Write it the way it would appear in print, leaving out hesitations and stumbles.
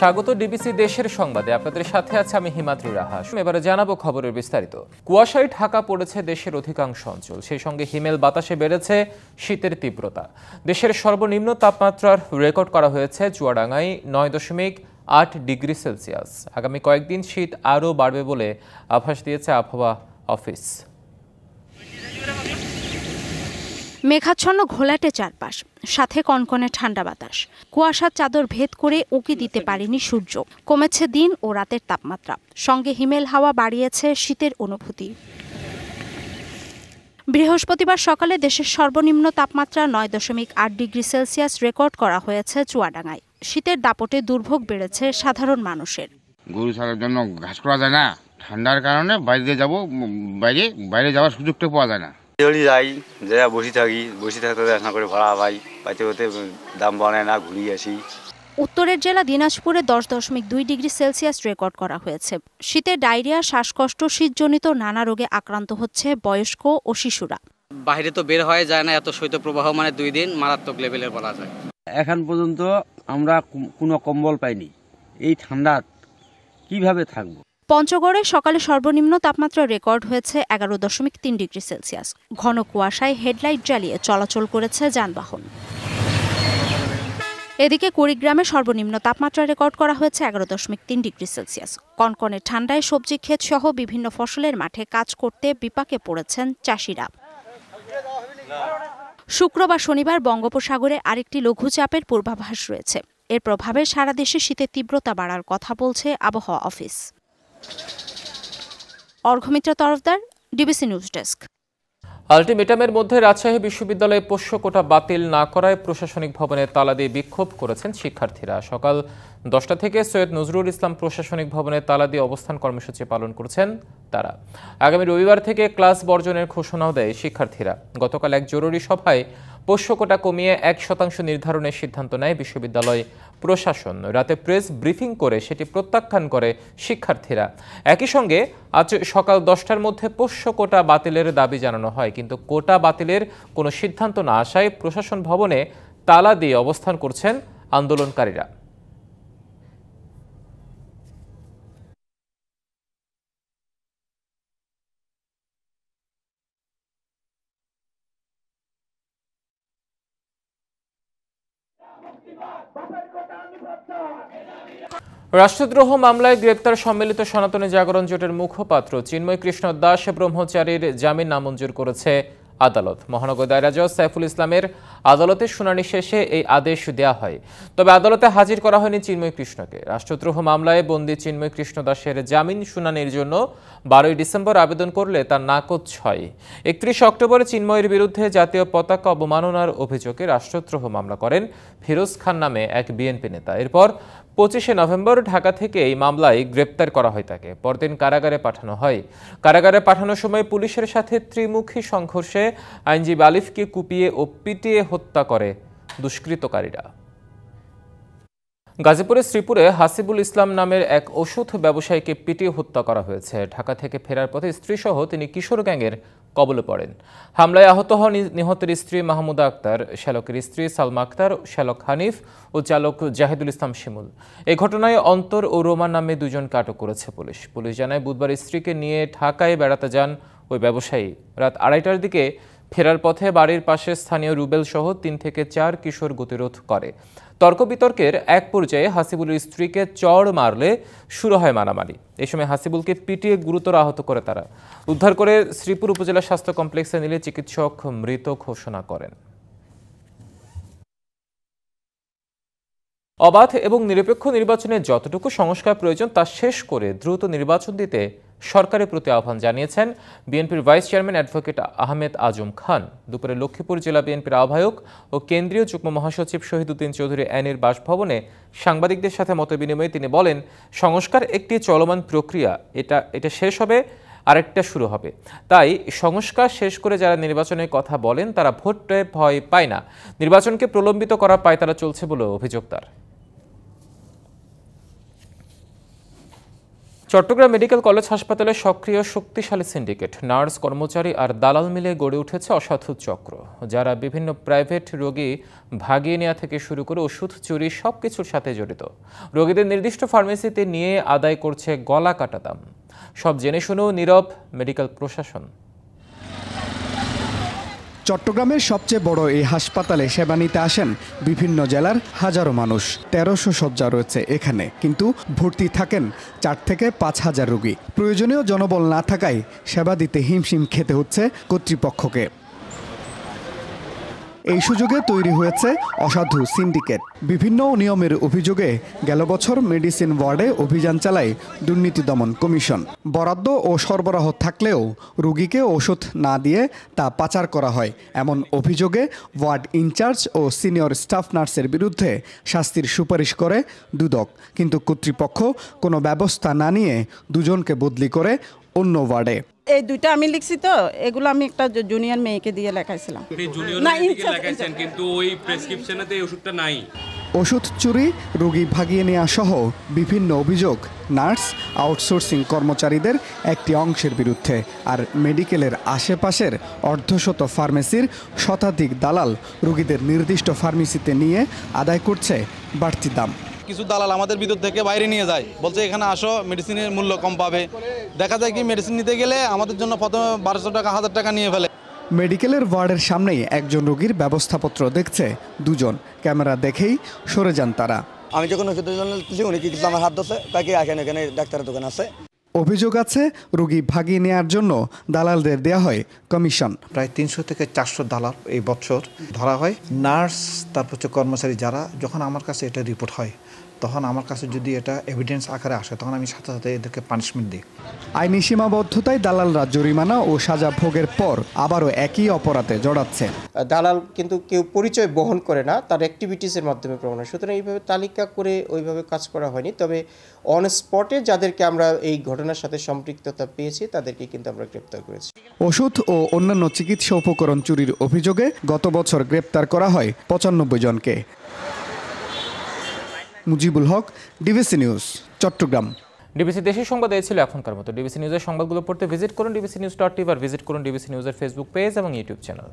স্বাগত ডিবিসি দেশের সংবাদে আপনাদের সাথে আছে আমি হিমাদ্রি রাহা। এবারে জানাবো খবরের বিস্তারিত। কুয়াশায় ঢাকা পড়েছে দেশের অধিকাংশ অঞ্চল, সেই সঙ্গে হিমেল বাতাসে বেড়েছে শীতের তীব্রতা। দেশের সর্বনিম্ন তাপমাত্রার রেকর্ড করা হয়েছে চুয়াডাঙ্গায় 9.8 ডিগ্রি সেলসিয়াস। আগামী কয়েকদিন শীত আরও বাড়বে বলে আভাস দিয়েছে আবহাওয়া অফিস। মেঘাচ্ছন্ন ঘোলাটে চারপাশ, সাথে কনকনে ঠান্ডা বাতাস। কুয়াশার চাদর ভেদ করে উঁকি দিতে পারেনি সূর্য। কমেছে দিন ও রাতের তাপমাত্রা, সঙ্গে হিমেল হাওয়া বাড়িয়েছে শীতের অনুভূতি। বৃহস্পতিবার সকালে দেশের সর্বনিম্ন তাপমাত্রা 9.8 ডিগ্রি সেলসিয়াস রেকর্ড করা হয়েছে চুয়াডাঙ্গায়। শীতের দাপটে দুর্ভোগ বেড়েছে সাধারণ মানুষের। গরু ছাড়ার জন্য ঘাস করা যায় না, ঠান্ডার কারণে বাইরে যাব, বাইরে যাওয়ার সুযোগটা পাওয়া যায় না। যাই যা বসে থাকি, বসে থাকতে রান্না করে ভাড়া পাই, পাইতে হতে দাম বাড়ে না, ঘুরিয়ে আসি। উত্তরের জেলা দিনাজপুরে 10.2 ডিগ্রি সেলসিয়াস রেকর্ড করা হয়েছে। শীতে ডায়রিয়া, শ্বাসকষ্ট, শীতজনিত নানা রোগে আক্রান্ত হচ্ছে বয়স্ক ও শিশুরা। বাইরে তো বের হয়ে যায় না, এত শৈত্যপ্রবাহ 2 দিন মারাত্মক লেভেলের বলা যায়। এখন পর্যন্ত আমরা কোনো কম্বল পাইনি, এই ঠান্ডা কিভাবে থাকবো। পঞ্চগড়ে সকালে সর্বনিম্ন তাপমাত্রা রেকর্ড হয়েছে 11.3 ডিগ্রি সেলসিয়াস। ঘন কুয়াশায় হেডলাইট জ্বালিয়ে চলাচল করেছে যানবাহন। এদিকে কুড়িগ্রামে সর্বনিম্ন তাপমাত্রা রেকর্ড করা হয়েছে 11.3 ডিগ্রি সেলসিয়াস। কনকনে ঠান্ডায় সবজি ক্ষেত সহ বিভিন্ন ফসলের মাঠে কাজ করতে বিপাকে পড়েছেন চাষিরা। শুক্রবার শনিবার বঙ্গোপসাগরে আরেকটি লঘুচাপের পূর্বাভাস রয়েছে। এর প্রভাবে সারা দেশে শীতের তীব্রতা বাড়ার কথা বলছে আবহাওয়া office. Arghamitra Tarafdar, DBC news desk. আলটিমেটামের মধ্যে রাজশাহী বিশ্ববিদ্যালয়ে পোষ্য কোটা বাতিল না করায় প্রশাসনিক ভবনে তালা দিয়ে বিক্ষোভ করেছেন শিক্ষার্থীরা। সকাল 10টা থেকে সৈয়দ নজরুল ইসলাম প্রশাসনিক ভবনে তালা দিয়ে অবস্থান কর্মসূচি পালন করছেন তারা। আগামী রবিবার থেকে ক্লাস বর্জনের ঘোষণাও দেয় শিক্ষার্থীরা। গতকাল এক জরুরি সভায় পোষ্য কোটা কমিয়ে 1% নির্ধারণের সিদ্ধান্ত নেয় বিশ্ববিদ্যালয় প্রশাসন। রাতে প্রেস ব্রিফিং করে সেটি প্রত্যাখ্যান করে শিক্ষার্থীরা। একই সঙ্গে আজ সকাল 10টার মধ্যে পোষ্য কোটা বাতিলের দাবি জানানো হয়, কিন্তু কোটা বাতিলের কোনো সিদ্ধান্ত না আসায় প্রশাসন ভবনে তালা দিয়ে অবস্থান করছেন আন্দোলনকারীরা। রাষ্ট্রদ্রোহ মামলায় গ্রেপ্তার সম্মিলিত সনাতনী জাগরণ জোটের মুখপাত্র চিন্ময় কৃষ্ণ দাস ব্রহ্মচারীর জামিন নামঞ্জুর করেছে আদালত। মহানগর দায়রা জজ সাইফুল ইসলামের আদালতে শুনানি শেষে এই আদেশ দেওয়া হয়। তবে আদালতে হাজির করা হয়নি চিন্ময় কৃষ্ণকে। রাষ্ট্রদ্রোহ মামলায় বন্দী চিন্ময় কৃষ্ণ দাসের জামিন শুনানির জন্য 12 ডিসেম্বর আবেদন করলে তা নাকচ হয়। 31 অক্টোবরে চিন্ময়ের বিরুদ্ধে জাতীয় পতাকা অবমাননার অভিযোগে রাষ্ট্রদ্রোহ মামলা করেন ফিরোজ খান নামে এক বিএনপি নেতা। এরপর 25 নভেম্বর ঢাকা থেকে এই মামলায় গ্রেপ্তার করা হয় তাকে। পরদিন কারাগারে পাঠানো হয়। কারাগারে পাঠানোর সময় পুলিশের সাথে ত্রিমুখী সংঘর্ষে আইনজীবী আলিফকে কুপিয়ে ও পিটিয়ে হত্যা করে দুষ্কৃতকারীরা। গাজীপুরের শ্রীপুরে হাসিবুল ইসলাম নামের এক ওষুধ ব্যবসায়ীকে পিটিয়ে হত্যা করা হয়েছে। ঢাকা থেকে ফেরার পথে স্ত্রীসহ তিনি কিশোর গ্যাংয়ের কবলে পড়েন। হামলায় আহত হন নিহতের স্ত্রী মাহমুদা আক্তার, শ্যালকের স্ত্রী সালমা আক্তার, শ্যালক হানিফ ও চালক জাহিদুল ইসলাম শিমুল। এই ঘটনায় অন্তর ও রোমান নামে দুজনকে আটক করেছে পুলিশ। পুলিশ জানায় বুধবার স্ত্রীকে নিয়ে ঢাকায় বেড়াতে যান ওই ব্যবসায়ী। রাত 2:30টার দিকে ফেরার পথে বাড়ির পাশে স্থানীয় রুবেল সহ 3 থেকে 4 কিশোর গতিরোধ করে। তর্ক বিতর্কের এক পর্যায়ে হাসিবুলের স্ত্রীকে চড় মারলে শুরু হয় মারামারি। এই সময় হাসিবুলকে পিটিয়ে গুরুতর আহত করে তারা। উদ্ধার করে শ্রীপুর উপজেলা স্বাস্থ্য কমপ্লেক্সে নিলে চিকিৎসক মৃত ঘোষণা করেন। অবাধ এবং নিরপেক্ষ নির্বাচনে যতটুকু সংস্কার প্রয়োজন তা শেষ করে দ্রুত নির্বাচন দিতে সরকারের প্রতি আহ্বান জানিয়েছেন বিএনপির vice chairman advocate Ahmed Azam Khan. দুপুরে লক্ষ্মীপুর জেলা বিএনপির আহ্বায়ক ও কেন্দ্রীয় যুগ্ম মহাসচিব শহীদুদ্দিন চৌধুরী এনির বাসভবনে সাংবাদিকদের সাথে মতবিনিময়ে তিনি বলেন, সংস্কার একটি চলমান প্রক্রিয়া, এটা শেষ হবে আরেকটা শুরু হবে। তাই সংস্কার শেষ করে যারা নির্বাচনের কথা বলেন তারা ভোটে ভয় পায় না, নির্বাচনকে প্রলম্বিত করা পায় তারা চলছে বলে অভিযোগ তার। চট্টগ্রাম মেডিকেল কলেজ হাসপাতালে সক্রিয় শক্তিশালী সিন্ডিকেট, নার্স, কর্মচারী আর দালাল মিলে গড়ে উঠেছে অসাধু চক্র, যারা বিভিন্ন প্রাইভেট রোগী ভাগিয়ে নেওয়া থেকে শুরু করে ওষুধ চুরি সবকিছুর সাথে জড়িত। রোগীদের নির্দিষ্ট ফার্মেসিতে নিয়ে আদায় করছে গলা কাটা দাম। সব জেনে শুনেও নীরব মেডিকেল প্রশাসন। চট্টগ্রামের সবচেয়ে বড় এই হাসপাতালে সেবা নিতে আসেন বিভিন্ন জেলার হাজারো মানুষ। 1300 শয্যা রয়েছে এখানে, কিন্তু ভর্তি থাকেন 4 থেকে 5,000 রোগী। প্রয়োজনীয় জনবল না থাকায় সেবা দিতে হিমশিম খেতে হচ্ছে কর্তৃপক্ষকে। এই সুযোগে তৈরি হয়েছে অসাধু সিন্ডিকেট। বিভিন্ন নিয়মের অভিযোগে গেল বছর মেডিসিন ওয়ার্ডে অভিযান চালায় দুর্নীতি দমন কমিশন। বরাদ্দ ও সরবরাহ থাকলেও রোগীকে ওষুধ না দিয়ে তা পাচার করা হয়, এমন অভিযোগে ওয়ার্ড ইনচার্জ ও সিনিয়র স্টাফ নার্সের বিরুদ্ধে শাস্তির সুপারিশ করে দুদক। কিন্তু কর্তৃপক্ষ কোনো ব্যবস্থা না নিয়ে দুজনকে বদলি করে অন্য ওয়ার্ডে। এই দুইটা আমি লিখছি, তো এগুলো আমি একটা জুনিয়র মেয়েকে দিয়ে লেখাইছিলাম। কিন্তু ওই প্রেসক্রিপশনেতে এই ওষুধটা নাই। ওষুধ চুরি, রোগী ভাগিয়ে নেওয়া সহ বিভিন্ন অভিযোগ নার্স, আউটসোর্সিং কর্মচারীদের একটি অংশের বিরুদ্ধে। আর মেডিকেলের আশেপাশের অর্ধশত ফার্মেসির শতাধিক দালাল রোগীদের নির্দিষ্ট ফার্মেসিতে নিয়ে আদায় করছে বাড়তি দাম। কিছু দালাল আমাদের ভিতর থেকে বাইরে নিয়ে যায়, বলছে এখানে আসো, মেডিসিনের মূল্য কম পাবে। দেখা যায় কি মেডিসিন নিতে গেলে আমাদের জন্য প্রথমে 1200 টাকা 1000 টাকা নিয়ে ফেলে। মেডিকেলের ওয়ার্ডের সামনেই একজন রোগীর ব্যবস্থাপত্র দেখছে দুজন। ক্যামেরা দেখেই সরে যান তারা। আমি যখন ওষুধের জন্য উনি কি কিছু আমার হাত ধরছে, তাকে এখানে ডাক্তারের দোকান আছে। অভিযোগ আছে রোগী ভাগিয়ে নেওয়ার জন্য দালালদের দেওয়া হয় কমিশন। প্রায় 300 থেকে 400 দালাল এই বছর ধরা হয়। নার্স, তারপর হচ্ছে কর্মচারী যারা, যখন আমার কাছে এটা রিপোর্ট হয়, তখন আমার কাছে যদি এটা এভিডেন্স আকারে আসে, তখন আমি সাথে সাথে এদেরকে পানিশমেন্ট দিই। আইনি সীমাবদ্ধতায় দালালরা জরিমানা ও সাজা ভোগের পর আবারও একই অপরাধে জড়াচ্ছে। দালাল কিন্তু কেউ পরিচয় বহন করে না, তার অ্যাক্টিভিটিসের মাধ্যমে প্রমাণ হয়। সুতরাং এইভাবে তালিকা করে ওইভাবে কাজ করা হয়নি। তবে অন স্পটে যাদেরকে আমরা এই ঘটনার সাথে সম্পৃক্ততা পেয়েছি তাদেরকে কিন্তু আমরা গ্রেপ্তার করেছি। ওষুধ ও অন্যান্য চিকিৎসা উপকরণ চুরির অভিযোগে গত বছর গ্রেপ্তার করা হয় 95 জনকে। Mujibul Haque, DBC news, Chittagong. DBC দেশের সংবাদ এই ছিল এখনকার মতো। ডিবিসি নিউজের সংবাদগুলো পড়তে ভিজিট করুন dbcnews.tv আর ভিজিট করুন ডিবিসি নিউজের ফেসবুক পেজ এবং ইউটিউব চ্যানেল।